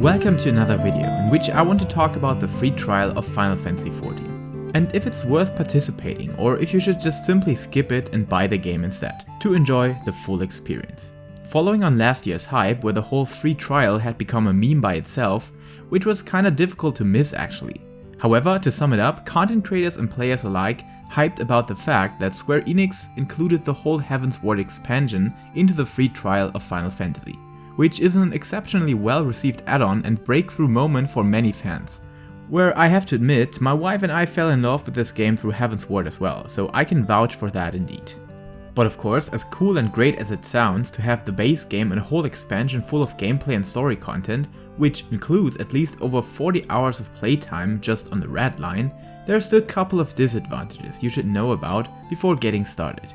Welcome to another video in which I want to talk about the free trial of Final Fantasy XIV, and if it's worth participating or if you should just simply skip it and buy the game instead, to enjoy the full experience. Following on last year's hype where the whole free trial had become a meme by itself, which was kinda difficult to miss actually. However, to sum it up, content creators and players alike hyped about the fact that Square Enix included the whole Heavensward expansion into the free trial of Final Fantasy, which is an exceptionally well received add-on and breakthrough moment for many fans. Where I have to admit, my wife and I fell in love with this game through Heavensward as well, so I can vouch for that indeed. But of course, as cool and great as it sounds to have the base game and a whole expansion full of gameplay and story content, which includes at least over 40 hours of playtime just on the red line, there are still a couple of disadvantages you should know about before getting started.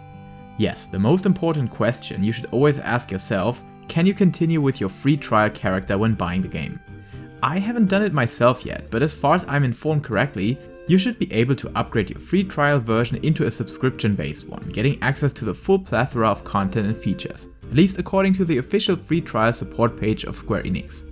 Yes, the most important question you should always ask yourself: can you continue with your free trial character when buying the game? I haven't done it myself yet, but as far as I'm informed correctly, you should be able to upgrade your free trial version into a subscription-based one, getting access to the full plethora of content and features, at least according to the official free trial support page of Square Enix.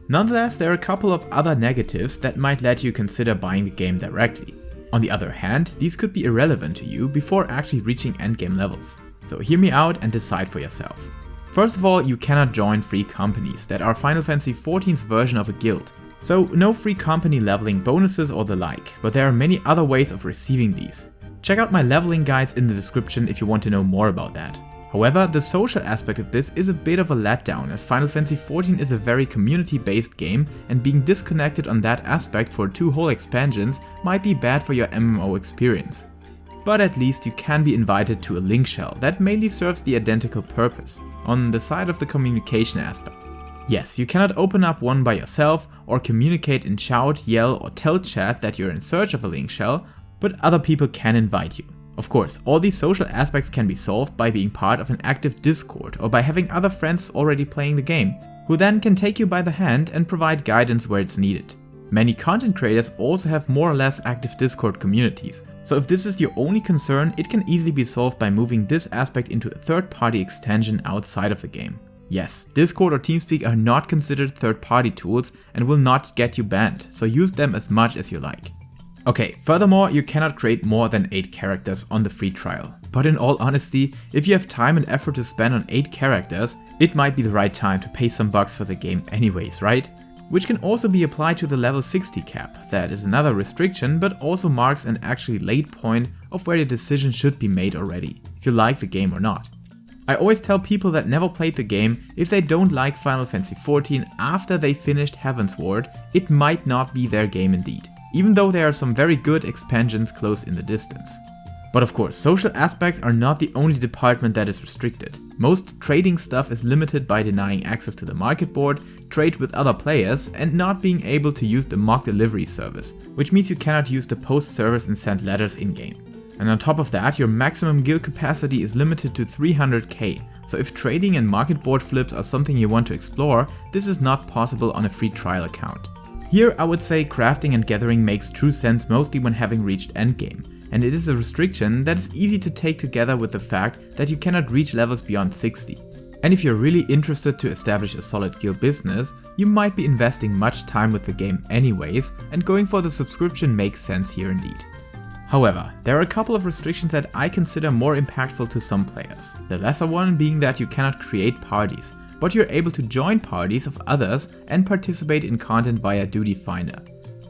Nonetheless, there are a couple of other negatives that might let you consider buying the game directly. On the other hand, these could be irrelevant to you before actually reaching endgame levels. So hear me out and decide for yourself. First of all, you cannot join free companies that are Final Fantasy XIV's version of a guild. So no free company leveling bonuses or the like, but there are many other ways of receiving these. Check out my leveling guides in the description if you want to know more about that. However, the social aspect of this is a bit of a letdown, as Final Fantasy XIV is a very community-based game, and being disconnected on that aspect for 2 whole expansions might be bad for your MMO experience. But at least you can be invited to a link shell that mainly serves the identical purpose, on the side of the communication aspect. Yes, you cannot open up one by yourself or communicate in shout, yell or tell chat that you're in search of a link shell, but other people can invite you. Of course, all these social aspects can be solved by being part of an active Discord or by having other friends already playing the game, who then can take you by the hand and provide guidance where it's needed. Many content creators also have more or less active Discord communities, so if this is your only concern, it can easily be solved by moving this aspect into a third-party extension outside of the game. Yes, Discord or TeamSpeak are not considered third-party tools and will not get you banned, so use them as much as you like. Okay, furthermore, you cannot create more than 8 characters on the free trial. But in all honesty, if you have time and effort to spend on 8 characters, it might be the right time to pay some bucks for the game anyways, right? Which can also be applied to the level 60 cap. That is another restriction, but also marks an actually late point of where the decision should be made already, if you like the game or not. I always tell people that never played the game, if they don't like Final Fantasy XIV after they finished Heavensward, it might not be their game indeed, even though there are some very good expansions close in the distance. But of course, social aspects are not the only department that is restricted. Most trading stuff is limited by denying access to the market board, trade with other players, and not being able to use the mock delivery service, which means you cannot use the post service and send letters in-game. And on top of that, your maximum guild capacity is limited to 300k, so if trading and market board flips are something you want to explore, this is not possible on a free trial account. Here I would say crafting and gathering makes true sense mostly when having reached endgame, and it is a restriction that is easy to take together with the fact that you cannot reach levels beyond 60. And if you're really interested to establish a solid guild business, you might be investing much time with the game anyways, and going for the subscription makes sense here indeed. However, there are a couple of restrictions that I consider more impactful to some players. The lesser one being that you cannot create parties, but you're able to join parties of others and participate in content via Duty Finder,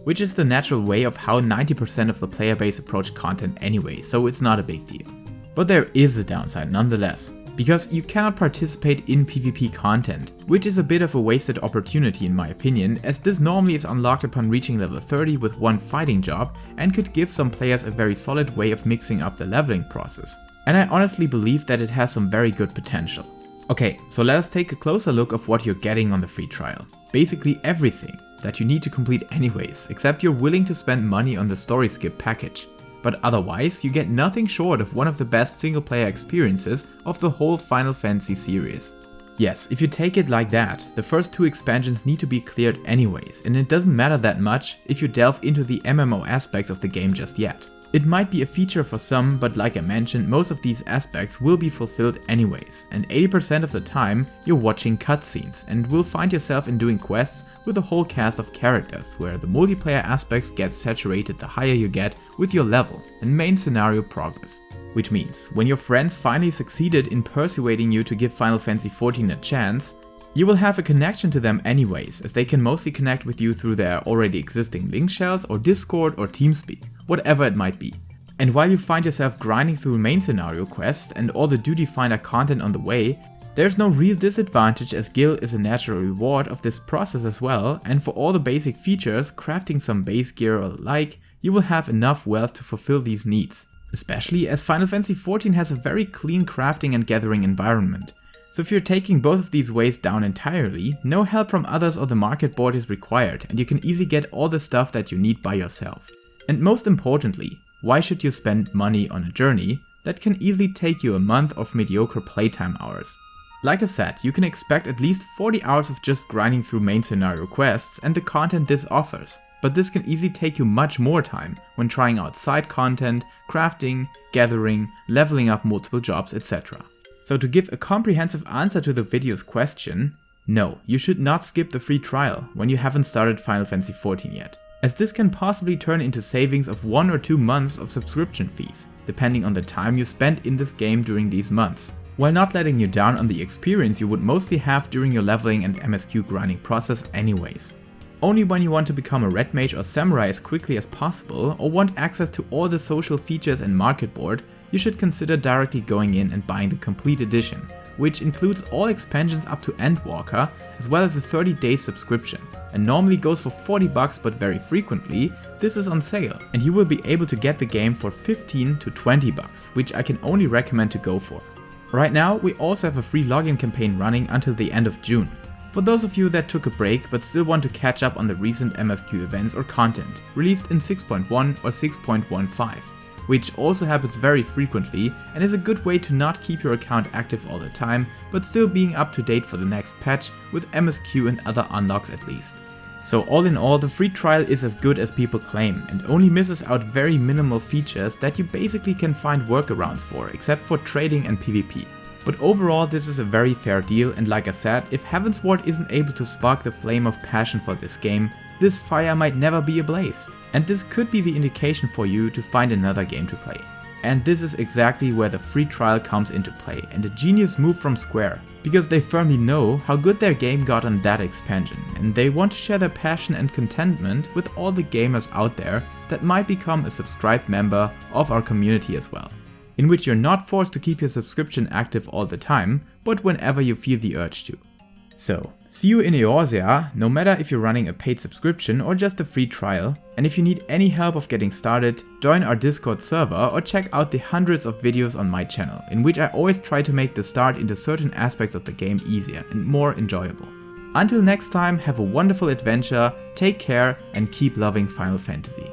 which is the natural way of how 90% of the player base approach content anyway, so it's not a big deal. But there is a downside nonetheless, because you cannot participate in PvP content, which is a bit of a wasted opportunity in my opinion, as this normally is unlocked upon reaching level 30 with 1 fighting job and could give some players a very solid way of mixing up the leveling process. And I honestly believe that it has some very good potential. Okay, so let us take a closer look of what you're getting on the free trial. Basically everything that you need to complete anyways, except you're willing to spend money on the story skip package. But otherwise, you get nothing short of one of the best single player experiences of the whole Final Fantasy series. Yes, if you take it like that, the first 2 expansions need to be cleared anyways, and it doesn't matter that much if you delve into the MMO aspects of the game just yet. It might be a feature for some, but like I mentioned, most of these aspects will be fulfilled anyways, and 80% of the time you're watching cutscenes and will find yourself in doing quests with a whole cast of characters, where the multiplayer aspects get saturated the higher you get with your level and main scenario progress. Which means, when your friends finally succeeded in persuading you to give Final Fantasy XIV a chance, you will have a connection to them anyways, as they can mostly connect with you through their already existing link shells or Discord or TeamSpeak, whatever it might be. And while you find yourself grinding through main scenario quests and all the duty finder content on the way, there's no real disadvantage, as Gil is a natural reward of this process as well, and for all the basic features, crafting some base gear or the like, you will have enough wealth to fulfill these needs. Especially as Final Fantasy XIV has a very clean crafting and gathering environment. So if you're taking both of these ways down entirely, no help from others or the market board is required, and you can easily get all the stuff that you need by yourself. And most importantly, why should you spend money on a journey that can easily take you a month of mediocre playtime hours? Like I said, you can expect at least 40 hours of just grinding through main scenario quests and the content this offers, but this can easily take you much more time when trying out side content, crafting, gathering, leveling up multiple jobs, etc. So to give a comprehensive answer to the video's question, no, you should not skip the free trial when you haven't started Final Fantasy XIV yet, as this can possibly turn into savings of 1 or 2 months of subscription fees, depending on the time you spend in this game during these months, while not letting you down on the experience you would mostly have during your leveling and MSQ grinding process anyways. Only when you want to become a red mage or samurai as quickly as possible, or want access to all the social features and market board, you should consider directly going in and buying the complete edition, which includes all expansions up to Endwalker, as well as a 30-day subscription, and normally goes for $40, but very frequently this is on sale, and you will be able to get the game for $15 to $20, which I can only recommend to go for. Right now we also have a free login campaign running until the end of June. For those of you that took a break but still want to catch up on the recent MSQ events or content released in 6.1 or 6.15, which also happens very frequently and is a good way to not keep your account active all the time, but still being up to date for the next patch with MSQ and other unlocks at least. So all in all, the free trial is as good as people claim and only misses out very minimal features that you basically can find workarounds for, except for trading and PvP. But overall this is a very fair deal, and like I said, if Heavensward isn't able to spark the flame of passion for this game, this fire might never be ablazed. And this could be the indication for you to find another game to play. And this is exactly where the free trial comes into play, and a genius move from Square, because they firmly know how good their game got on that expansion, and they want to share their passion and contentment with all the gamers out there that might become a subscribed member of our community as well, in which you're not forced to keep your subscription active all the time, but whenever you feel the urge to. So, see you in Eorzea, no matter if you're running a paid subscription or just a free trial, and if you need any help of getting started, join our Discord server or check out the hundreds of videos on my channel, in which I always try to make the start into certain aspects of the game easier and more enjoyable. Until next time, have a wonderful adventure, take care and keep loving Final Fantasy.